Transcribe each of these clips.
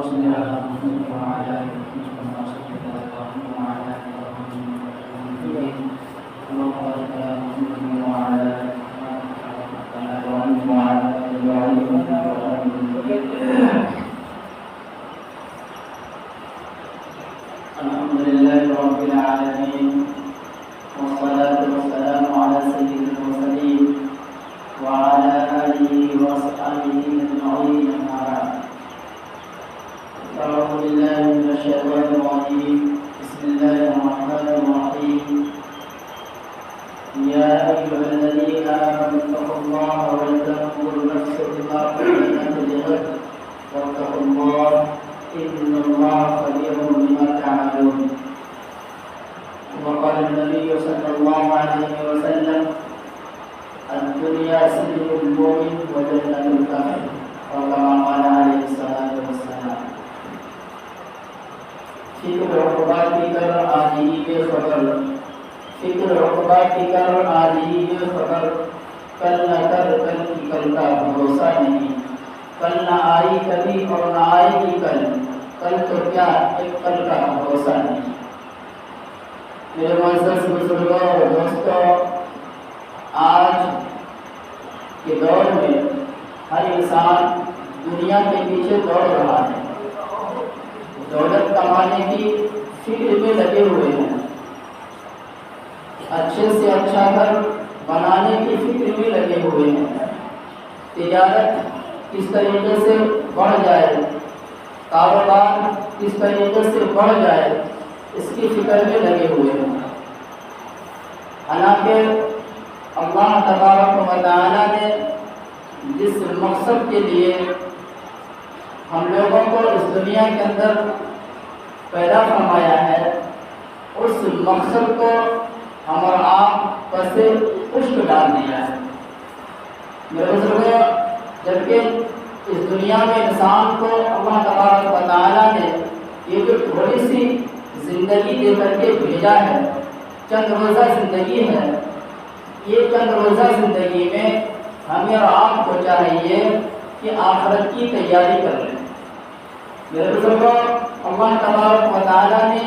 صل على محمد وعلى آل محمد كما صليت على إبراهيم وعلى آل إبراهيم إنك حميد مجيد. اللهم بارك على محمد وعلى آل محمد وعلى آل إبراهيم إنك حميد مجيد. الحمد لله رب العالمين، والصلاة والسلام على سيد المرسلين وعلى آله وأصحابه أجمعين، أما بعد. أعوذ بالله من الشيطان الرجيم. بسم الله الرحمن الرحيم. يا أيها الذين آمنوا اتقوا الله ولتنظر نفس ما قدمت لغد واتقوا الله إن الله خبير بما تعملون. وقال النبي صلى الله عليه وسلم: الدنيا سجن المؤمن وجنة الكافر، وكما قال عليه الصلاة والسلام. فکر عقبہ کی کر آدھی بے خبر، فکر عقبہ کی کر آدھی بے خبر، کل نہ کر کل کی کل کا بھروسہ نہیں، کل نہ آئی کبھی اور نہ آئے گی کل، کل تو کیا ایک کل کا بھروسہ نہیں. میرے معزز بزرگوں اور دوستوں، آج کے دور میں ہر انسان دنیا کے پیچھے دوڑ رہا ہے، دولت کمانے کی فکر میں لگے ہوئے ہیں، اچھے سے اچھا گھر بنانے کی فکر میں لگے ہوئے ہیں، تجارت کس طریقے سے بڑھ جائے، کاروبار کس طریقے سے بڑھ جائے، اس کی فکر میں لگے ہوئے ہیں. حالانکہ اللہ تبارک و تعالیٰ نے جس مقصد کے لیے ہم لوگوں کو اس دنیا کے اندر پیدا فرمایا ہے، اس مقصد کو ہم اور آپ پر سے خشک ڈال دیا ہے. میرے بزرگوں، جبکہ اس دنیا میں انسان کو اللہ تبارک و تعالیٰ نے یہ جو تھوڑی سی زندگی دے کر کے بھیجا ہے، چند روزہ زندگی ہے، یہ چند روزہ زندگی میں ہمیں اور آپ کو چاہیے کہ آخرت کی تیاری کر لیں. میرے بزرگوں، اللہ تبارک و تعالیٰ نے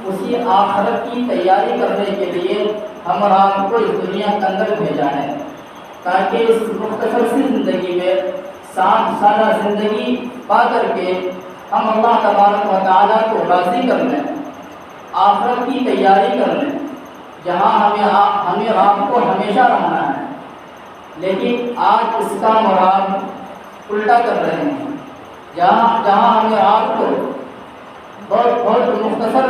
اسی آخرت کی تیاری کرنے کے لیے ہم اور آپ کو اس دنیا کے اندر بھیجا ہے، تاکہ اس مختصر سی زندگی میں 60 سالہ زندگی پا کر کے ہم اللہ تبارک و تعالیٰ کو راضی کر لیں، آخرت کی تیاری کر لیں، جہاں ہمیں اور آپ کو ہمیشہ رہنا ہے. لیکن آج اس کا مراد الٹا کر رہے ہیں. جہاں ہمیں آپ کو بہت مختصر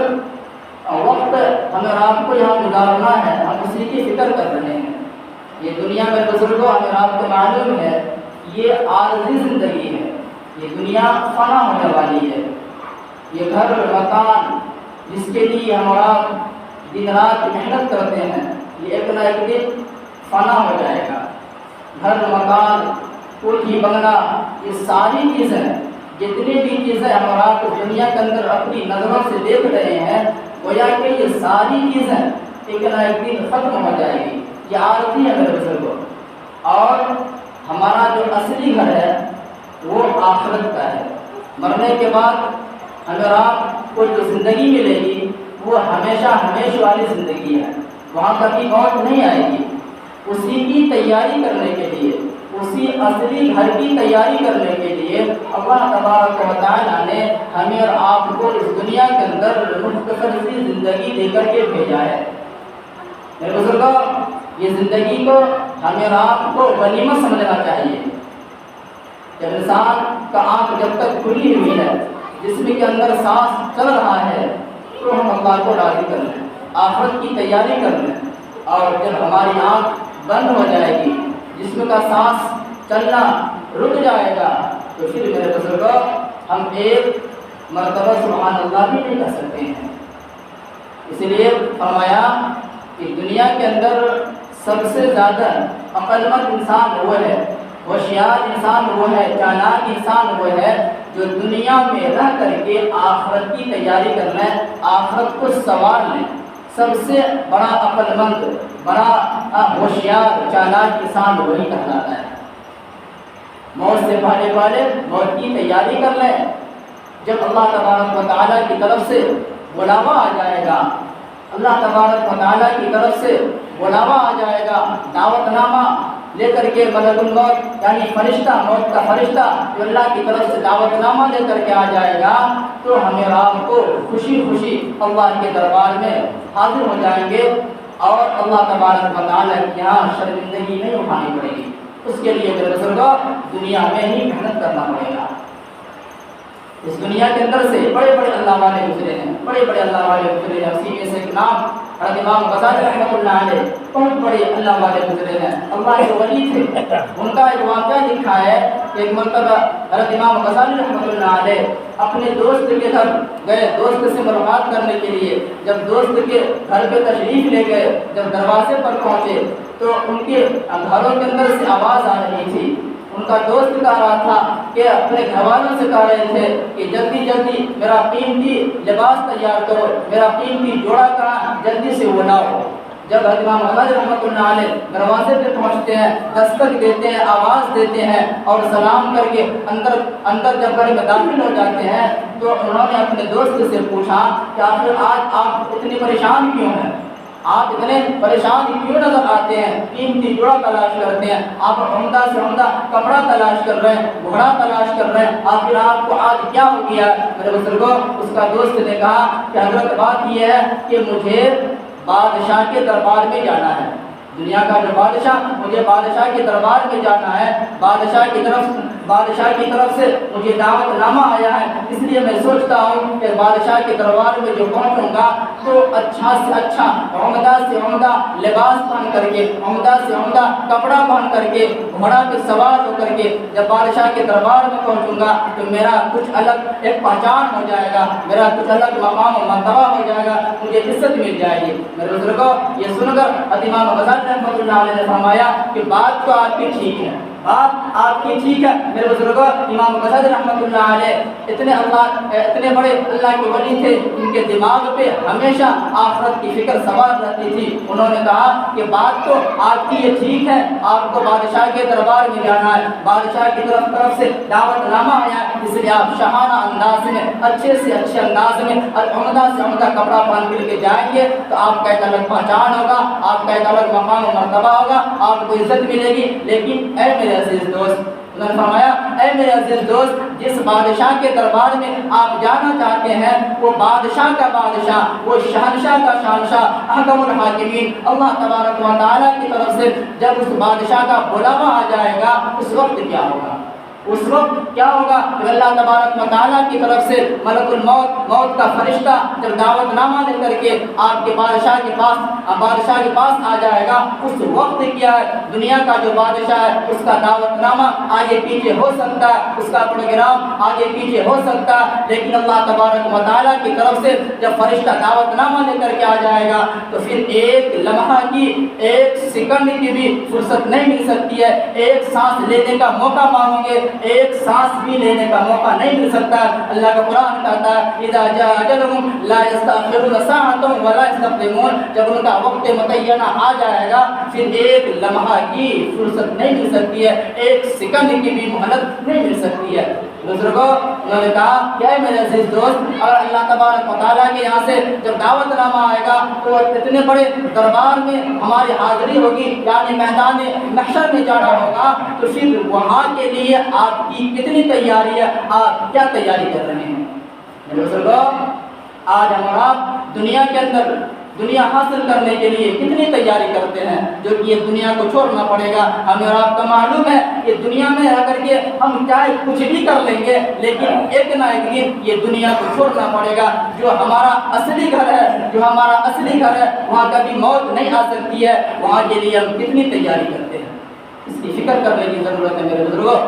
وقت ہمیں آپ کو یہاں گزارنا ہے، ہم اسی کی فکر کر رہے ہیں. یہ دنیا میں بزرگوں ہمیں آپ کو معلوم ہے یہ عارضی زندگی ہے، یہ دنیا فنا ہونے والی ہے. یہ گھر مکان جس کے لیے ہم آپ دن رات محنت کرتے ہیں، یہ ایک نہ ایک دن فنا ہو جائے گا. گھر مکان کوٹھی بنگلہ، یہ ساری چیزیں، جتنی بھی چیزیں ہم اور آپ دنیا کے اندر اپنی نظروں سے دیکھ رہے ہیں، گویا کہ یہ ساری چیزیں ایک نہ ایک دن ختم ہو جائے گی. یہ عارضی ہے میرے بزرگوں. اور ہمارا جو اصلی گھر ہے وہ آخرت کا ہے. مرنے کے بعد ہمیں آپ کو جو زندگی ملے گی وہ ہمیشہ والی زندگی ہے، وہاں کبھی موت نہیں آئے گی. اسی کی تیاری کرنے کے لیے، اسی اصلی گھر کی تیاری کرنے کے لیے اللہ تبارک و تعالیٰ نے ہمیں اور آپ کو اس دنیا کے اندر مختصر سی زندگی دے کر کے بھیجا ہے. میرے بزرگوں، یہ زندگی کو ہمیں اور آپ کو غنیمت سمجھنا چاہیے. جب انسان کا آنکھ جب تک کھلی ہوئی ہے، جسم کے اندر سانس چل رہا ہے، تو ہم اللہ کو راضی کر لیں، آخرت کی تیاری کر لیں. اور جب ہماری آنکھ بند ہو جائے گی، جسم کا سانس چلنا رک جائے گا، تو پھر میرے بزرگوں ہم ایک مرتبہ سبحان اللہ بھی نہیں کر سکتے ہیں. اس لیے فرمایا کہ دنیا کے اندر سب سے زیادہ عقل مند انسان وہ ہے، ہوشیار انسان وہ ہے، چالاک انسان وہ ہے جو دنیا میں رہ کر کے آخرت کی تیاری کر لیں، آخرت کو سنوار لیں. سب سے بڑا عقل مند، بڑا ہوشیار چالاک انسان وہی کہلاتا ہے. موت سے پہلے موت کی تیاری کر لیں، جب اللہ تبارک و تعالیٰ کی طرف سے بلاوا آ جائے گا، اللہ تبارک و تعالیٰ کی طرف سے بلاوا آ جائے گا، دعوت نامہ لے کر کے ملک الموت یعنی فرشتہ، موت کا فرشتہ جو اللہ کی طرف سے دعوت نامہ لے کر کے آ جائے گا، تو ہمیں رات کو خوشی خوشی اللہ کے دربار میں حاضر ہو جائیں گے اور اللہ تبارک و تعالیٰ کے یہاں شرمندگی نہیں اٹھانی پڑے گی۔ اس کے لیے میرے بزرگوں دنیا میں ہی محنت کرنا پڑے گا۔ اس دنیا کے اندر سے بڑے بڑے اللہ والے گزرے ہیں، بڑے بڑے اللہ والے گزرے ہیں، اسی میں سے ایک نام حضرت امام غزالی رحمۃ اللہ علیہ، بہت بڑے اللہ والے گزرے ہیں، اللہ کے ولی تھے۔ ان کا ایک واقعہ لکھا ہے کہ ایک مرتبہ حضرت امام غزالی رحمۃ اللہ علیہ اپنے دوست کے گھر گئے، دوست سے ملاقات کرنے کے لیے۔ جب دوست کے گھر پہ تشریف لے گئے، جب دروازے پر پہنچے تو ان کے گھروں کے اندر سے آواز آ رہی تھی۔ ان کا دوست کہہ رہا تھا کہ اپنے گھر والوں سے کہہ رہے تھے کہ جلدی جلدی میرا قیمتی لباس تیار کرو، میرا قیمتی جوڑا کرا جلدی سے وہ لاؤ۔ جب امام غزالی رحمۃ اللہ علیہ دروازے پہ پہنچتے ہیں، دستک دیتے ہیں، آواز دیتے ہیں اور سلام کر کے اندر جب گھر میں داخل ہو جاتے ہیں تو انہوں نے اپنے دوست سے پوچھا کہ آخر آج آپ اتنی پریشان کیوں ہیں؟ آپ اتنے پریشان کیوں نظر آتے ہیں؟ قیمتی جوڑا تلاش کرتے ہیں، آپ عمدہ سے عمدہ کپڑا تلاش کر رہے ہیں، گھوڑا تلاش کر رہے ہیں، آخر آپ کو آج کیا ہو گیا؟ میرے بزرگوں، اس کا دوست نے کہا کہ حضرت بات یہ ہے کہ مجھے بادشاہ کے دربار میں جانا ہے، دنیا کا جو بادشاہ، مجھے بادشاہ کے دربار میں جانا ہے، بادشاہ کی طرف سے مجھے دعوت نامہ آیا ہے، اس لیے میں سوچتا ہوں کہ بادشاہ کے دربار میں جو پہنچوں گا تو اچھا سے اچھا، عمدہ سے عمدہ لباس پہن کر کے، عمدہ سے عمدہ کپڑا پہن کر کے، گھوڑا پہ سوار ہو کر کے جب بادشاہ کے دربار میں پہنچوں گا تو میرا کچھ الگ ایک پہچان ہو جائے گا، میرا کچھ الگ مقام و مرتبہ ہو جائے گا، مجھے عزت مل جائے گی۔ میرے بزرگوں، یہ سن کر امام غزالی رحمۃ اللہ علیہ نے فرمایا کہ بات تو آپ کی ٹھیک ہے، بات آپ کی ٹھیک ہے۔ میرے بزرگوں، امام غزالی رحمۃ اللہ علیہ اتنے بڑے اللہ کے ولی تھے، ان کے دماغ پہ ہمیشہ آخرت کی فکر سوار رہتی تھی۔ انہوں نے کہا کہ بات تو آپ کی یہ ٹھیک ہے، آپ کو بادشاہ کے دربار میں جانا ہے، بادشاہ کی طرف سے دعوت نامہ آیا ہے، اس لیے آپ شاہانہ انداز میں، اچھے سے اچھے انداز میں اور عمدہ سے عمدہ کپڑا پہن کر کے جائیں گے تو آپ کا ایک الگ پہچان ہوگا، آپ کا ایک الگ مقام و مرتبہ ہوگا، آپ کو عزت ملے گی۔ لیکن اے میرے عزیز دوست، انہوں نے فرمایا اے میرے عزیز دوست، جس بادشاہ کے دربار میں آپ جانا چاہتے ہیں وہ بادشاہ کا بادشاہ، وہ شہنشاہ کا شہنشاہ، احکم الحاکمین اللہ تبارک و تعالیٰ کی طرف سے جب اس بادشاہ کا بلاوا آ جائے گا اس وقت کیا ہوگا؟ اس وقت کیا ہوگا کہ اللہ تبارک و تعالیٰ کی طرف سے ملک الموت، موت کا فرشتہ جب دعوت نامہ لے کر کے آپ کے بادشاہ کے پاس آ جائے گا، اس وقت کیا ہے؟ دنیا کا جو بادشاہ ہے اس کا دعوت نامہ آگے پیچھے ہو سکتا ہے، اس کا پروگرام آگے پیچھے ہو سکتا ہے، لیکن اللہ تبارک و تعالیٰ کی طرف سے جب فرشتہ دعوت نامہ لے کر کے آ جائے گا تو پھر ایک لمحہ کی، ایک سیکنڈ کی بھی فرصت نہیں مل سکتی ہے، ایک سانس لینے کا موقع مانگو گے، ایک سانس بھی لینے کا موقع نہیں مل سکتا۔ اللہ کا قرآن کہتا ہے اذا جاء اجلهم لا يستأخرون ساعة ولا يستقدمون، جب ان کا وقت متعینہ آ جائے گا پھر ایک لمحہ کی فرصت نہیں مل سکتی ہے، ایک سیکنڈ کی بھی مہلت نہیں مل سکتی ہے۔ بزرگوں، انہوں نے کہا کہ اے میرے عزیز دوست، اگر اللہ تبارک و تعالیٰ کے یہاں سے جب دعوت نامہ آئے گا تو اتنے بڑے دربار میں ہماری حاضری ہوگی، یعنی میدان محشر میں جانا ہوگا، تو پھر وہاں کے لیے آپ کی کتنی تیاری ہے، آپ کیا تیاری کر رہے ہیں؟ میرے بزرگوں، آج ہم آپ دنیا کے اندر دنیا حاصل کرنے کے لیے کتنی تیاری کرتے ہیں، جو کہ یہ دنیا کو چھوڑنا پڑے گا۔ ہمیں اور آپ کو معلوم ہے کہ دنیا میں رہ کر کے ہم چاہے کچھ بھی کر لیں گے لیکن ایک نہ ایک دن یہ دنیا کو چھوڑنا پڑے گا۔ جو ہمارا اصلی گھر ہے وہاں کبھی موت نہیں آ سکتی ہے، وہاں کے لیے ہم کتنی تیاری کرتے ہیں، اس کی فکر کرنے کی ضرورت ہے۔ میرے بزرگوں،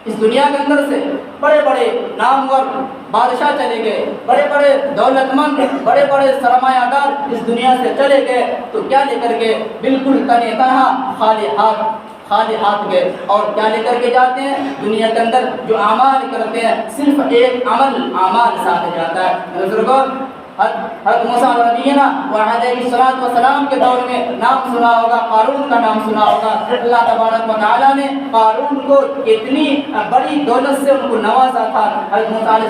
اس دنیا کے اندر سے بڑے بڑے نامور بادشاہ چلے گئے، بڑے بڑے دولت مند، بڑے بڑے سرمایہ دار اس دنیا سے چلے گئے تو کیا لے کر کے؟ بالکل تنے تنہا خالی ہاتھ گئے۔ اور کیا لے کر کے جاتے ہیں؟ دنیا کے اندر جو اعمال کرتے ہیں صرف ایک اعمال ساتھ جاتا ہے۔ بزرگوں، حضرت موسیٰ علیہ السلام کے دور میں نام سنا ہوگا، قارون کا نام سنا ہوگا۔ اللہ تبارک و تعالیٰ نے قارون کو اتنی بڑی دولت سے ان کو نوازا تھا۔ حضرت موسیٰ علیہ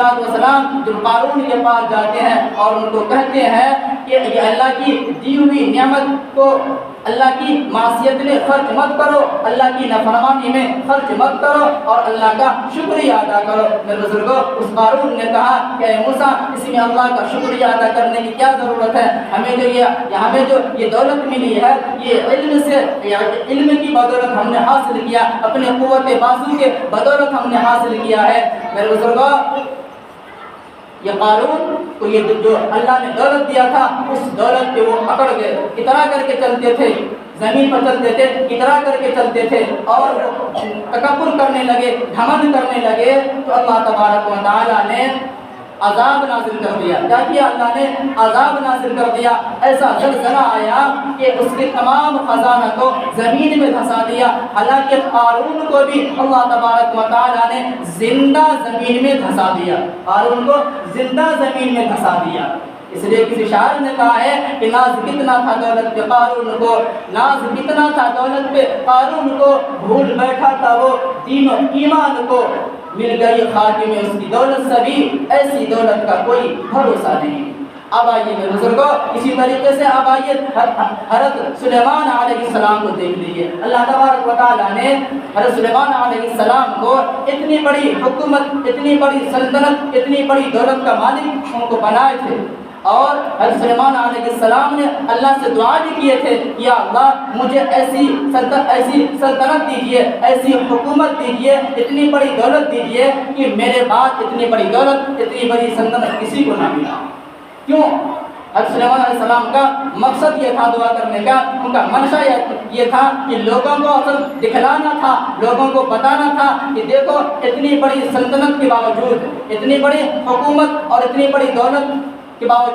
السلام جب قارون کے پاس جاتے ہیں اور ان کو کہتے ہیں کہ یہ اللہ کی دی ہوئی نعمت کو اللہ کی معصیت میں خرچ مت کرو، اللہ کی نافرمانی میں خرچ مت کرو اور اللہ کا شکریہ ادا کرو۔ میرے بزرگوں، اس قارون نے کہا کہ اے موسیٰ، اس میں اللہ کا شکریہ ادا کرنے کی کیا ضرورت ہے؟ ہمیں جو یہ دولت ملی ہے یہ علم کی بدولت ہم نے حاصل کیا، اپنے قوت بازو کے بدولت ہم نے حاصل کیا ہے۔ میرے بزرگوں، یہ قارون کو یہ جو اللہ نے دولت دیا تھا اس دولت پہ وہ اکڑ گئے، اترا کر کے چلتے تھے، زمین پر چلتے تھے، اترا کر کے چلتے تھے اور وہ تکبر کرنے لگے، گھمنڈ کرنے لگے تو اللہ تبارک و تعالیٰ نے عذاب نازل کر دیا۔ کیا کیا اللہ نے؟ عذاب نازل کر دیا۔ ایسا زلزلہ آیا کہ اس کے تمام خزانہ کو زمین میں دھسا دیا۔ حالانکہ قارون کو بھی اللہ تبارک و تعالیٰ نے زندہ زمین میں دھسا دیا، قارون کو زندہ زمین میں دھسا دیا۔ اس لیے کسی شاعر نے کہا ہے کہ ناز کتنا تھا دولت پہ قارون کو، ناز کتنا تھا دولت پہ قارون کو، بھول بیٹھا تھا وہ دین و ایمان کو، مل گئی خاک میں اس کی دولت سبھی، ایسی دولت کا کوئی بھروسہ نہیں۔ اب آئیے میرے بزرگوں، اسی طریقے سے اب آئیے حضرت سلیمان علیہ السلام کو دیکھ لیجیے۔ اللہ تبارک و تعالیٰ نے حضرت سلیمان علیہ السلام کو اتنی بڑی حکومت، اتنی بڑی سلطنت، اتنی بڑی دولت کا مالک ان کو بنائے تھے، اور حضرت سلیمان علیہ السلام نے اللہ سے دعا بھی کیے تھے، یا اللہ مجھے ایسی سلطنت دیجیے، ایسی حکومت دیجیے، اتنی بڑی دولت دیجیے کہ میرے بعد اتنی بڑی دولت، اتنی بڑی سلطنت کسی کو نہ ملا۔ کیوں؟ حضرت سلیمان علیہ السلام کا مقصد یہ تھا دعا کرنے کا، ان کا منشا یہ تھا کہ لوگوں کو اصل دکھلانا تھا، لوگوں کو بتانا تھا کہ دیکھو اتنی بڑی سلطنت کے باوجود، اتنی بڑی حکومت اور اتنی بڑی دولت کے باوجود